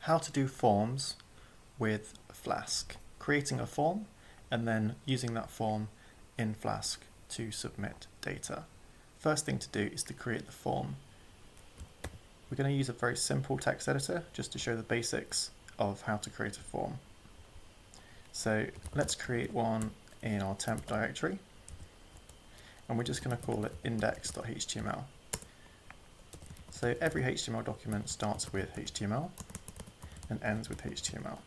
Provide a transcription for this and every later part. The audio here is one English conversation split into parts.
how to do forms with Flask, creating a form and then using that form in Flask to submit data. First thing to do is to create the form. We're going to use a very simple text editor just to show the basics of how to create a form. So let's create one in our temp directory, and we're just going to call it index.html. So every HTML document starts with HTML and ends with HTML.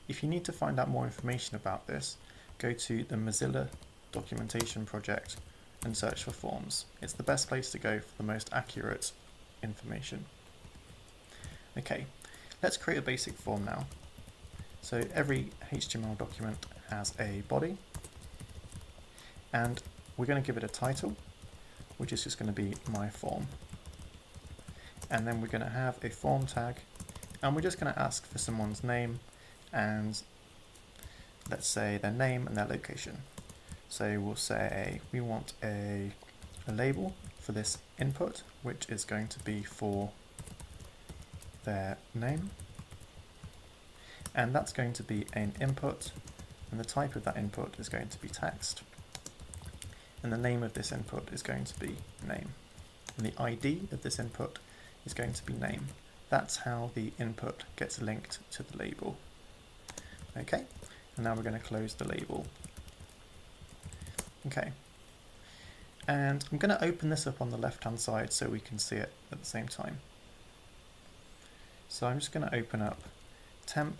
If you need to find out more information about this, go to the Mozilla documentation project and search for forms. It's the best place to go for the most accurate information. Okay, let's create a basic form now. So every HTML document has a body, and we're going to give it a title, which is just going to be my form. And then we're going to have a form tag, and we're just going to ask for someone's name and let's say their name and their location. So we'll say we want a label for this input, which is going to be for their name, and that's going to be an input, and the type of that input is going to be text, and the name of this input is going to be name, and the ID of this input is going to be name. That's how the input gets linked to the label. Okay, and now we're going to close the label. Okay, and I'm going to open this up on the left hand side so we can see it at the same time. So I'm just going to open up temp,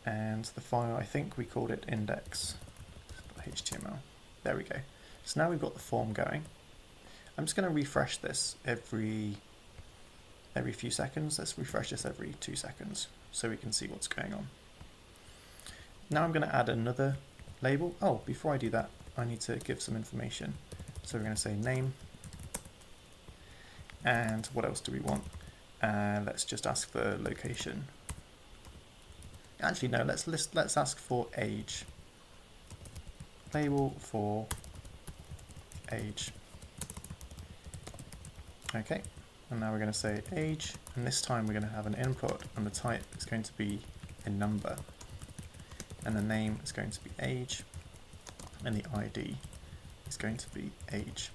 and the file, I think we called it index.html. There we go. So now we've got the form going. I'm just going to refresh this every few seconds. Let's refresh this every 2 seconds so we can see what's going on. Now I'm going to add another label. Oh, before I do that, I need to give some information. So we're going to say name, and what else do we want? Let's just ask for location. Actually, no. Let's ask for age. Label for age. Okay, and now we're going to say age, and this time we're going to have an input, and the type is going to be a number, and the name is going to be age, and the ID is going to be age.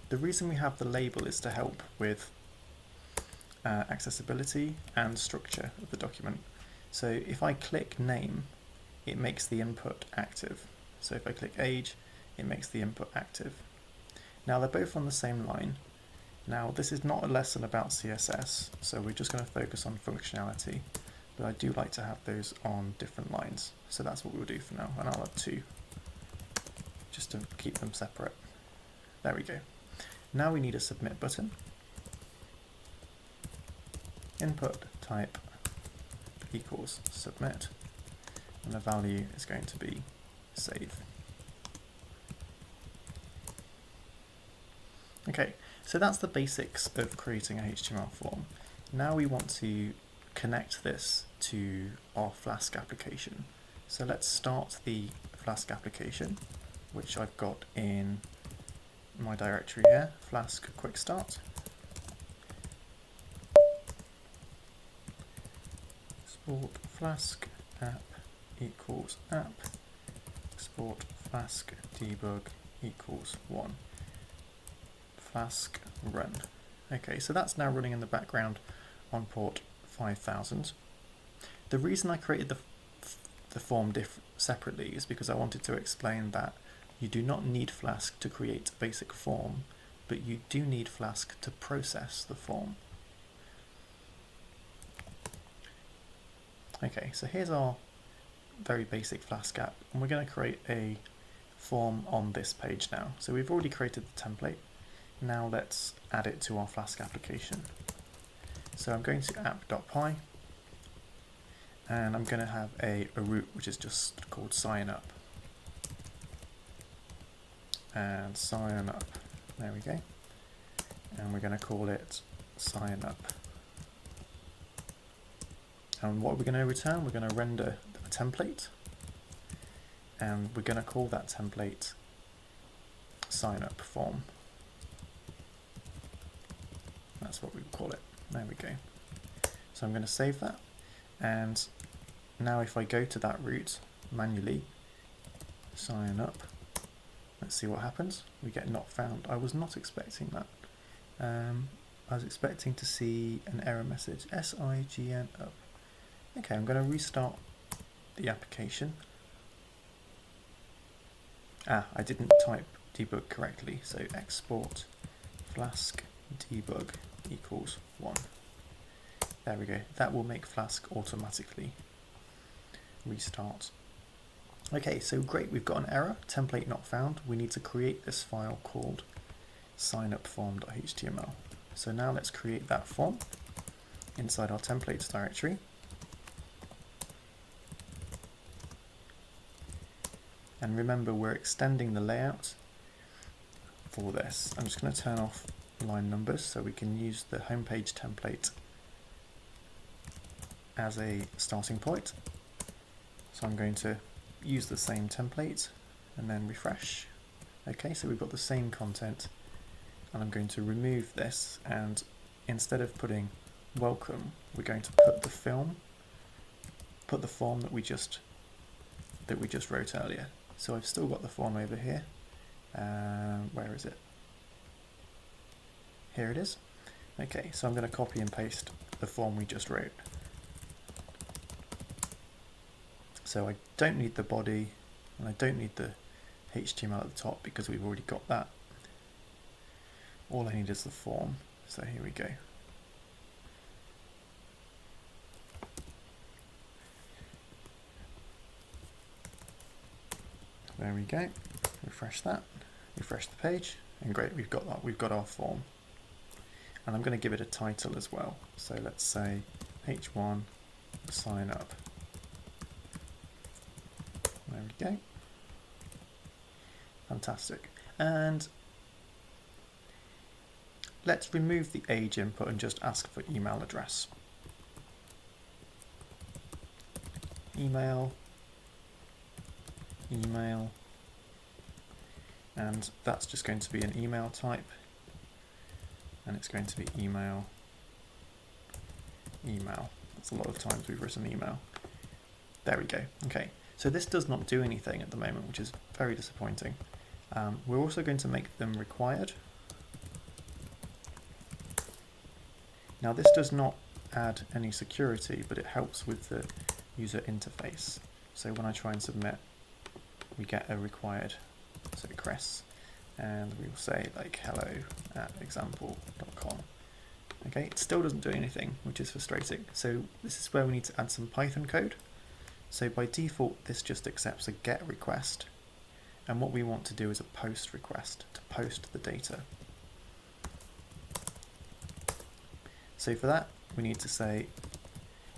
The reason we have the label is to help with accessibility and structure of the document. So if I click name, it makes the input active. So if I click age, it makes the input active. Now they're both on the same line. Now this is not a lesson about CSS, so we're just going to focus on functionality, but I do like to have those on different lines. So that's what we'll do for now, and I'll add 2, just to keep them separate. There we go. Now we need a submit button. Input type equals submit, and the value is going to be save. Okay, so that's the basics of creating a HTML form. Now we want to connect this to our Flask application. So let's start the Flask application, which I've got in my directory here, Flask quick start. Export Flask app equals app, export Flask debug equals 1. Flask run. Okay, so that's now running in the background on port 5000. The reason I created the form separately is because I wanted to explain that you do not need Flask to create a basic form, but you do need Flask to process the form. Okay, so here's our very basic Flask app, and we're going to create a form on this page now. So we've already created the template. Now let's add it to our Flask application. So I'm going to app.py, and I'm going to have a root which is just called sign up. And sign up, there we go. And we're going to call it sign up. And what we're going to return, we're going to render a template, and we're going to call that template sign up form. That's what we call it. There we go. So I'm going to save that, and now if I go to that route manually, sign up, let's see what happens. We get not found. I was not expecting that. I was expecting to see an error message, SIGN up. Okay, I'm going to restart the application. I didn't type debug correctly, so export Flask debug equals 1. There we go. That will make Flask automatically restart. Okay, so great, we've got an error, template not found. We need to create this file called signupform.html. So now let's create that form inside our templates directory. And remember, we're extending the layout for this. I'm just going to turn off line numbers so we can use the homepage template as a starting point. So I'm going to use the same template and then refresh. Okay, so we've got the same content, and I'm going to remove this, and instead of putting welcome, we're going to put the form that we just wrote earlier. So I've still got the form over here. Where is it? Here it is. Okay, so I'm going to copy and paste the form we just wrote. So I don't need the body, and I don't need the HTML at the top because we've already got that. All I need is the form. So here we go. There we go. Refresh that. Refresh the page, and great, we've got that. We've got our form. And I'm going to give it a title as well. So let's say H1 sign up. There we go. Fantastic. And let's remove the age input and just ask for email address. Email, and that's just going to be an email type, and it's going to be email. That's a lot of times we've written email. There we go. Okay, so this does not do anything at the moment, which is very disappointing. We're also going to make them required. Now this does not add any security, but it helps with the user interface. So when I try and submit, we get a required, so cress, and we will say like hello@example.com. Okay, it still doesn't do anything, which is frustrating. So this is where we need to add some Python code. So by default, this just accepts a GET request, and what we want to do is a POST request to post the data. So for that, we need to say,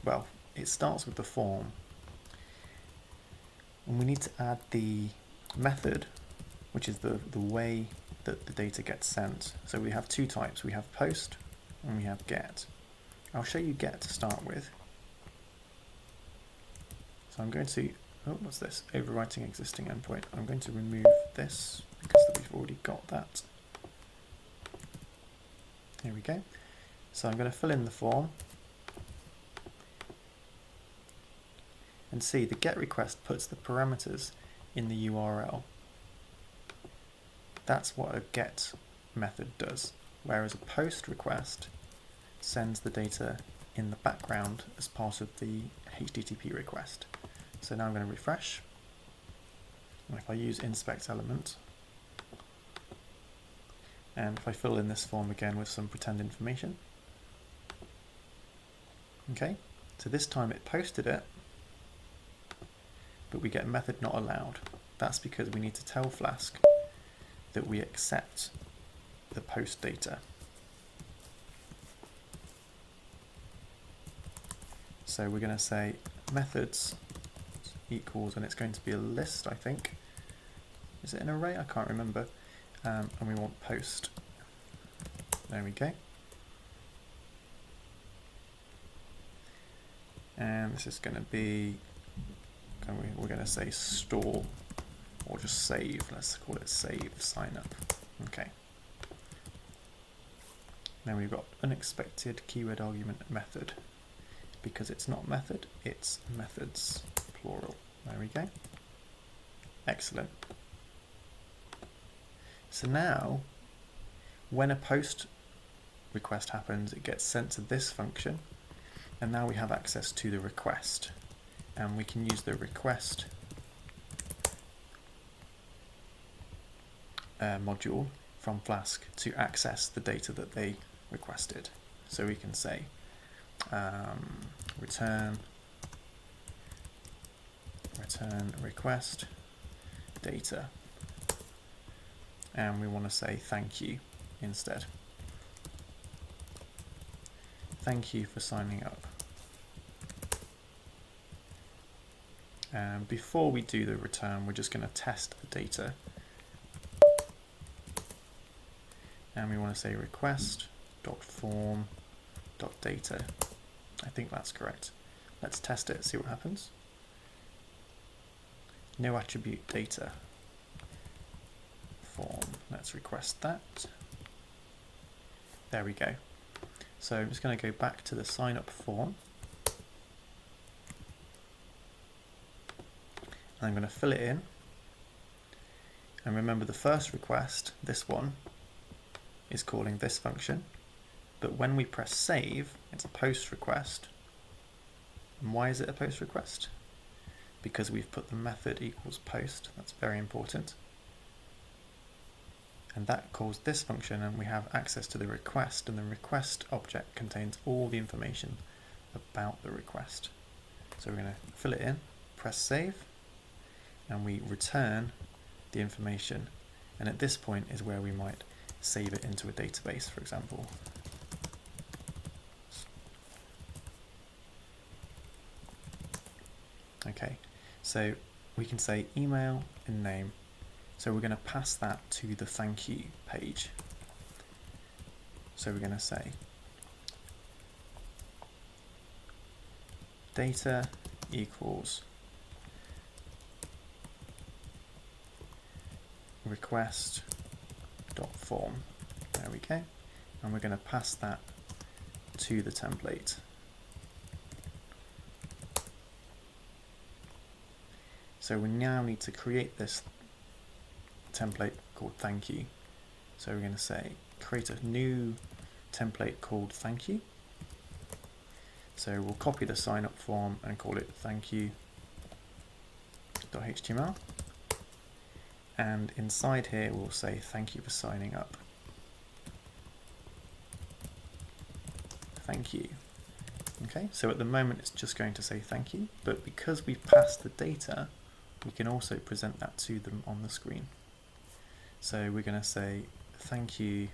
well, it starts with the form, and we need to add the method, which is the way that the data gets sent. So we have two types. We have POST and we have GET. I'll show you GET to start with. So I'm going to, oh, what's this? Overwriting existing endpoint. I'm going to remove this because we've already got that. Here we go. So I'm going to fill in the form. And see, the GET request puts the parameters in the URL. That's what a GET method does, whereas a POST request sends the data in the background as part of the HTTP request. So now I'm going to refresh. And if I use inspect element, and if I fill in this form again with some pretend information, okay, so this time it posted it, but we get method not allowed. That's because we need to tell Flask that we accept the post data. So we're going to say methods equals, and it's going to be a list, I think. Is it an array? I can't remember. And we want post. There we go. And this is going to be, we're going to say store, or just save. Let's call it save sign up. Okay. Then we've got unexpected keyword argument method. because it's not method, it's methods, plural. There we go. Excellent. So now, when a post request happens, it gets sent to this function, and now we have access to the request, and we can use the request module from Flask to access the data that they requested. So we can say return request data, and we want to say thank you instead. Thank you for signing up. Before we do the return, we're just going to test the data, and we want to say request.form.data. I think that's correct. Let's test it, see what happens. No attribute data form. Let's request that. There we go. So I'm just going to go back to the sign up form. I'm going to fill it in. And remember, the first request, this one, is calling this function. But when we press save, it's a post request. And why is it a post request? Because we've put the method equals post. That's very important. And that calls this function, and we have access to the request, and the request object contains all the information about the request. So we're going to fill it in, press save, and we return the information. And at this point is where we might save it into a database, for example. Okay, so we can say email and name. So we're going to pass that to the thank you page. So we're going to say data equals request.form. There we go. And we're going to pass that to the template. So we now need to create this template called thank you. So we're going to say create a new template called thank you. So we'll copy the sign up form and call it thank you.html. And inside here we'll say thank you for signing up. Thank you. Okay, so at the moment it's just going to say thank you, but because we've passed the data, we can also present that to them on the screen. So we're going to say thank you,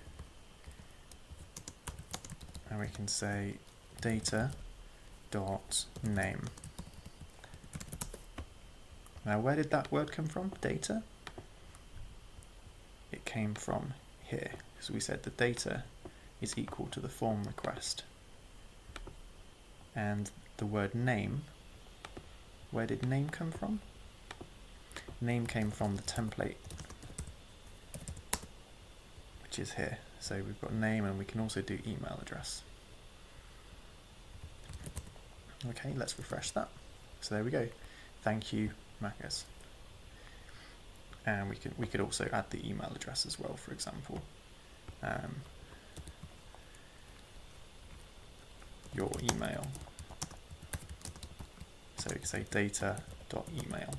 and we can say data.name. Now where did that word come from? Data? It came from here, because we said the data is equal to the form request. And the word name, where did name come from? Name came from the template, which is here. So we've got name, and we can also do email address. Okay, let's refresh that. So there we go. Thank you, Marcus. And we could also add the email address as well, for example. Your email. So we can say data.email.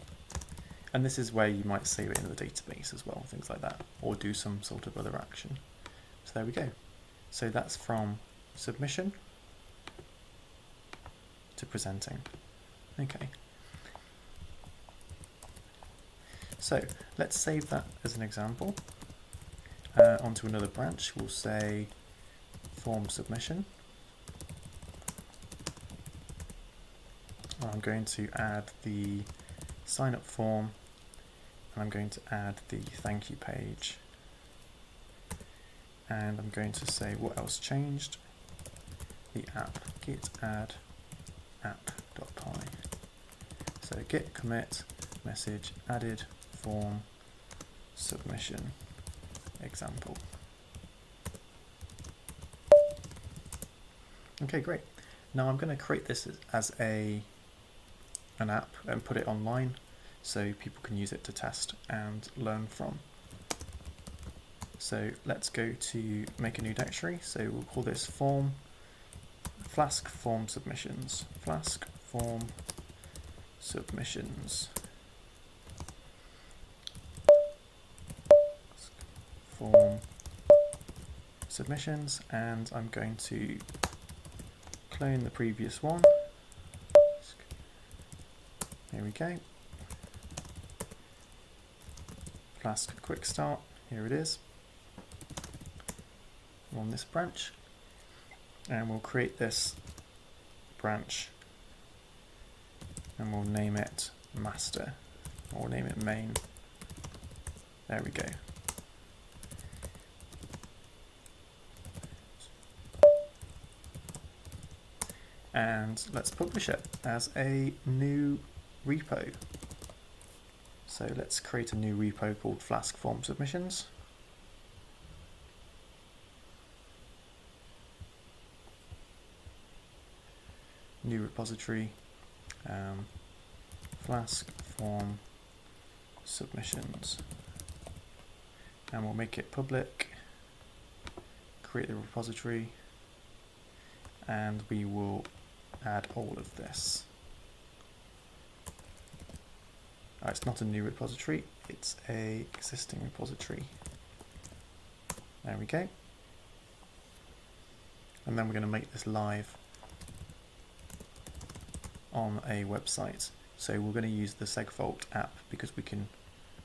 And this is where you might save it in the database as well, things like that, or do some sort of other action. So there we go. So that's from submission to presenting. Okay. So let's save that as an example. Onto another branch, we'll say form submission. I'm going to add the sign up form, and I'm going to add the thank you page. And I'm going to say what else changed. The app, git add app.py. So git commit message added form submission example. Okay, great. Now I'm going to create this as an app and put it online so people can use it to test and learn from. So let's go to make a new directory. So we'll call this form, Flask form submissions, Flask form submissions, form submissions, and I'm going to clone the previous one. Here we go. Flask quick start, here it is. On this branch, and we'll create this branch and we'll name it master, or we'll name it main. There we go. And let's publish it as a new repo. So let's create a new repo called Flask form submissions. New repository, Flask form submissions, and we'll make it public, create the repository, and we will add all of this. It's not a new repository, it's a existing repository. There we go. And then we're going to make this live on a website. So we're going to use the Segfault app because we can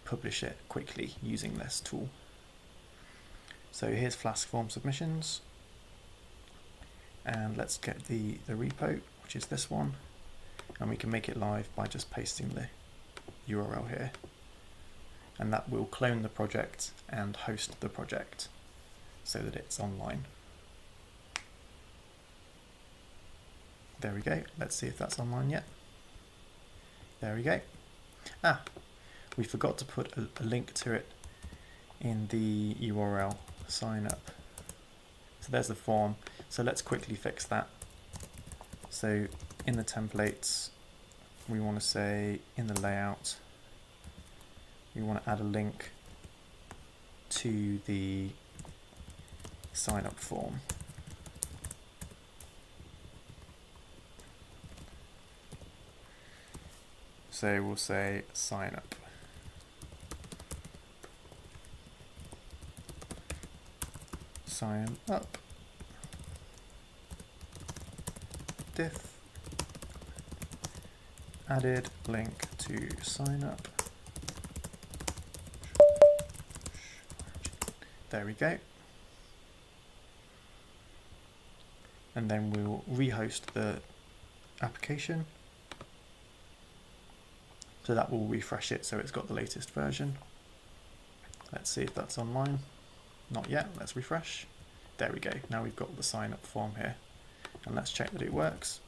publish it quickly using this tool. So here's Flask form submissions, and let's get the repo, which is this one, and we can make it live by just pasting the URL here, and that will clone the project and host the project so that it's online. There we go. Let's see if that's online yet. There we go. We forgot to put a link to it in the URL sign up. So there's the form. So let's quickly fix that. So in the templates, we want to say in the layout, we want to add a link to the sign up form. So we'll say sign up. Sign up. Diff. Added link to sign up. There we go. And then we'll rehost the application. So that will refresh it so it's got the latest version. Let's see if that's online. Not yet. Let's refresh. There we go. Now we've got the sign up form here. And let's check that it works.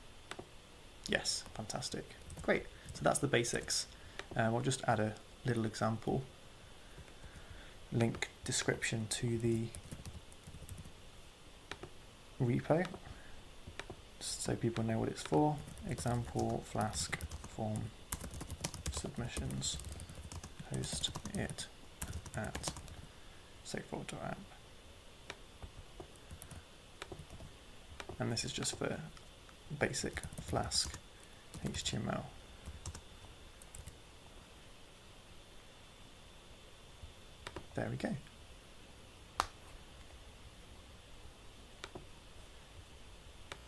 Yes, fantastic. Great. So that's the basics. We'll just add a little example link description to the repo just so people know what it's for. Example Flask form submissions. Host it at Segfault.app. And this is just for basic Flask HTML. There we go.